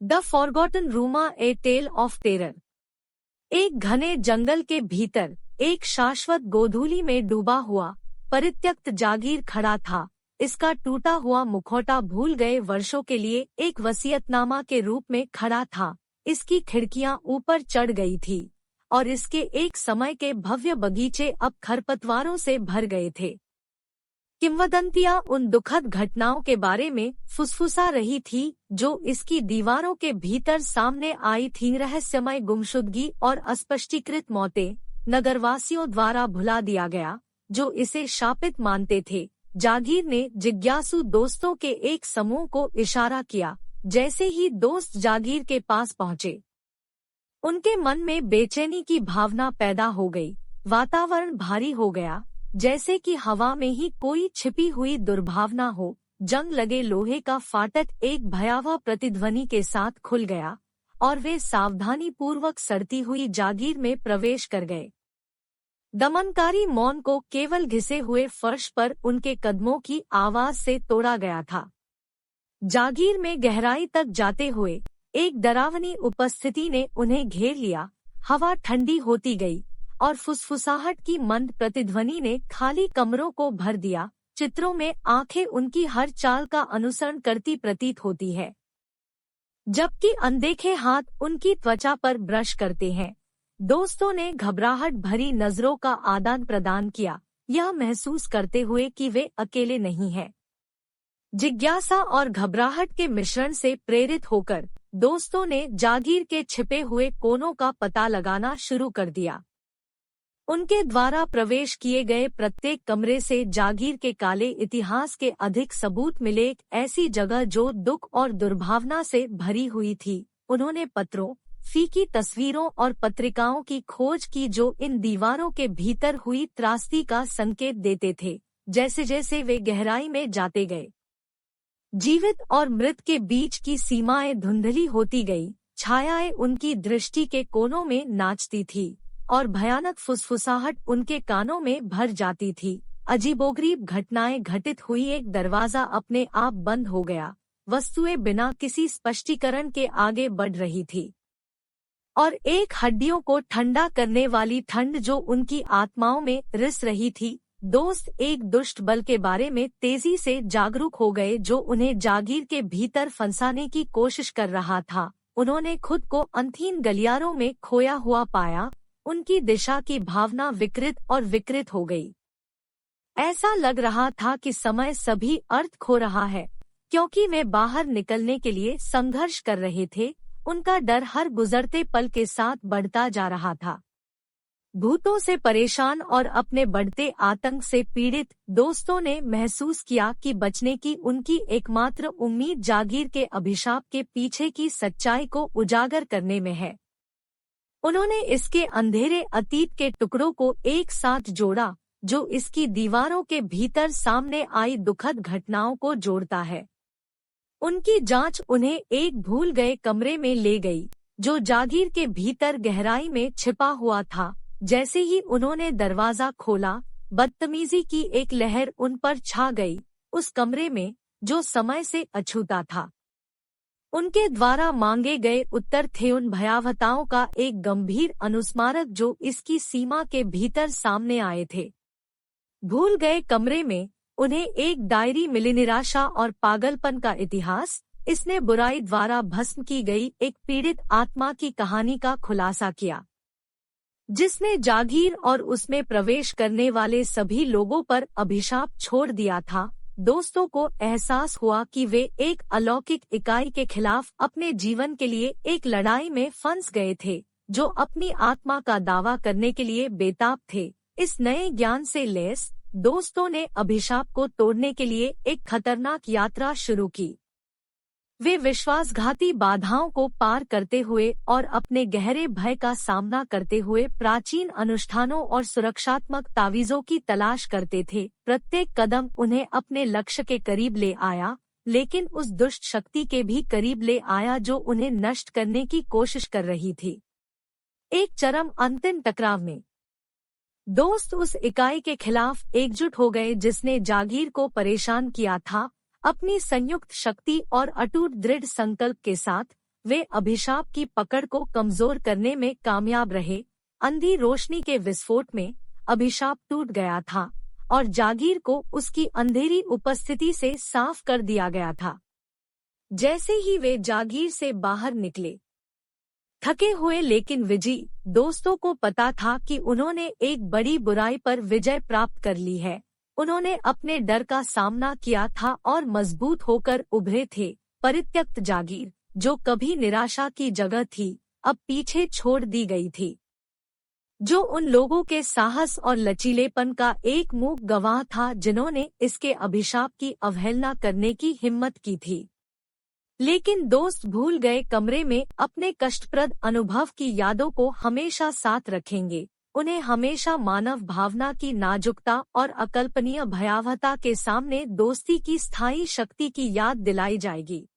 The forgotten Ruma a tale of terror. एक घने जंगल के भीतर एक शाश्वत गोधूली में डूबा हुआ परित्यक्त जागीर खड़ा था। इसका टूटा हुआ मुखौटा भूल गए वर्षों के लिए एक वसीयतनामा के रूप में खड़ा था। इसकी खिड़कियां ऊपर चढ़ गई थी और इसके एक समय के भव्य बगीचे अब खरपतवारों से भर गए थे। किंवदंतियां उन दुखद घटनाओं के बारे में फुसफुसा रही थी जो इसकी दीवारों के भीतर सामने आई थीं। रहस्यमय गुमशुदगी और अस्पष्टीकृत मौतें, नगरवासियों द्वारा भुला दिया गया जो इसे शापित मानते थे। जागीर ने जिज्ञासु दोस्तों के एक समूह को इशारा किया। जैसे ही दोस्त जागीर के पास पहुँचे, उनके मन में बेचैनी की भावना पैदा हो गई। वातावरण भारी हो गया, जैसे कि हवा में ही कोई छिपी हुई दुर्भावना हो। जंग लगे लोहे का फाटक एक भयावह प्रतिध्वनि के साथ खुल गया और वे सावधानी पूर्वक सड़ती हुई जागीर में प्रवेश कर गए। दमनकारी मौन को केवल घिसे हुए फर्श पर उनके कदमों की आवाज से तोड़ा गया था। जागीर में गहराई तक जाते हुए एक डरावनी उपस्थिति ने उन्हें घेर लिया। हवा ठंडी होती गई और फुसफुसाहट की मंद प्रतिध्वनि ने खाली कमरों को भर दिया। चित्रों में आंखें उनकी हर चाल का अनुसरण करती प्रतीत होती है, जबकि अनदेखे हाथ उनकी त्वचा पर ब्रश करते हैं। दोस्तों ने घबराहट भरी नजरों का आदान प्रदान किया, यह महसूस करते हुए कि वे अकेले नहीं हैं। जिज्ञासा और घबराहट के मिश्रण से प्रेरित होकर दोस्तों ने जागीर के छिपे हुए कोनों का पता लगाना शुरू कर दिया। उनके द्वारा प्रवेश किए गए प्रत्येक कमरे से जागीर के काले इतिहास के अधिक सबूत मिले। एक ऐसी जगह जो दुख और दुर्भावना से भरी हुई थी। उन्होंने पत्रों, फीकी तस्वीरों और पत्रिकाओं की खोज की जो इन दीवारों के भीतर हुई त्रासदी का संकेत देते थे। जैसे जैसे वे गहराई में जाते गए, जीवित और मृत के बीच की सीमाएं धुंधली होती गई। छायाएं उनकी दृष्टि के कोनों में नाचती थी और भयानक फुसफुसाहट उनके कानों में भर जाती थी। अजीबोगरीब घटनाएं घटित हुई। एक दरवाजा अपने आप बंद हो गया। वस्तुएं बिना किसी स्पष्टीकरण के आगे बढ़ रही थी और एक हड्डियों को ठंडा करने वाली ठंड जो उनकी आत्माओं में रिस रही थी। दोस्त एक दुष्ट बल के बारे में तेजी से जागरूक हो गए जो उन्हें जागीर के भीतर फंसाने की कोशिश कर रहा था। उन्होंने खुद को अंतहीन गलियारों में खोया हुआ पाया। उनकी दिशा की भावना विकृत और विकृत हो गई। ऐसा लग रहा था कि समय सभी अर्थ खो रहा है, क्योंकि वे बाहर निकलने के लिए संघर्ष कर रहे थे। उनका डर हर गुजरते पल के साथ बढ़ता जा रहा था। भूतों से परेशान और अपने बढ़ते आतंक से पीड़ित दोस्तों ने महसूस किया कि बचने की उनकी एकमात्र उम्मीद जागीर के अभिशाप के पीछे की सच्चाई को उजागर करने में है। उन्होंने इसके अंधेरे अतीत के टुकड़ों को एक साथ जोड़ा जो इसकी दीवारों के भीतर सामने आई दुखद घटनाओं को जोड़ता है। उनकी जांच उन्हें एक भूल गए कमरे में ले गई जो जागीर के भीतर गहराई में छिपा हुआ था। जैसे ही उन्होंने दरवाजा खोला, बदतमीजी की एक लहर उन पर छा गई। उस कमरे में जो समय से अछूता था, उनके द्वारा मांगे गए उत्तर थे उन भयावहताओं का एक गंभीर अनुस्मारक जो इसकी सीमा के भीतर सामने आए थे। भूल गए कमरे में उन्हें एक डायरी मिली, निराशा और पागलपन का इतिहास। इसने बुराई द्वारा भस्म की गई एक पीड़ित आत्मा की कहानी का खुलासा किया, जिसने जागीर और उसमें प्रवेश करने वाले सभी लोगों पर अभिशाप छोड़ दिया था। दोस्तों को एहसास हुआ कि वे एक अलौकिक इकाई के खिलाफ अपने जीवन के लिए एक लड़ाई में फंस गए थे जो अपनी आत्मा का दावा करने के लिए बेताब थे। इस नए ज्ञान से लैस दोस्तों ने अभिशाप को तोड़ने के लिए एक खतरनाक यात्रा शुरू की। वे विश्वासघाती बाधाओं को पार करते हुए और अपने गहरे भय का सामना करते हुए प्राचीन अनुष्ठानों और सुरक्षात्मक तावीज़ों की तलाश करते थे। प्रत्येक कदम उन्हें अपने लक्ष्य के करीब ले आया, लेकिन उस दुष्ट शक्ति के भी करीब ले आया जो उन्हें नष्ट करने की कोशिश कर रही थी। एक चरम अंतिम टकराव में दोस्त उस इकाई के खिलाफ एकजुट हो गए जिसने जागीर को परेशान किया था। अपनी संयुक्त शक्ति और अटूट दृढ़ संकल्प के साथ वे अभिशाप की पकड़ को कमजोर करने में कामयाब रहे। अंधी रोशनी के विस्फोट में अभिशाप टूट गया था और जागीर को उसकी अंधेरी उपस्थिति से साफ कर दिया गया था। जैसे ही वे जागीर से बाहर निकले, थके हुए लेकिन विजयी दोस्तों को पता था कि उन्होंने एक बड़ी बुराई पर विजय प्राप्त कर ली है। उन्होंने अपने डर का सामना किया था और मजबूत होकर उभरे थे। परित्यक्त जागीर, जो कभी निराशा की जगह थी, अब पीछे छोड़ दी गई थी। जो उन लोगों के साहस और लचीलेपन का एक मूक गवाह था जिन्होंने इसके अभिशाप की अवहेलना करने की हिम्मत की थी। लेकिन दोस्त भूल गए कमरे में अपने कष्टप्रद अनुभव की यादों को हमेशा साथ रखेंगे। उन्हें हमेशा मानव भावना की नाजुकता और अकल्पनीय भयावहता के सामने दोस्ती की स्थायी शक्ति की याद दिलाई जाएगी।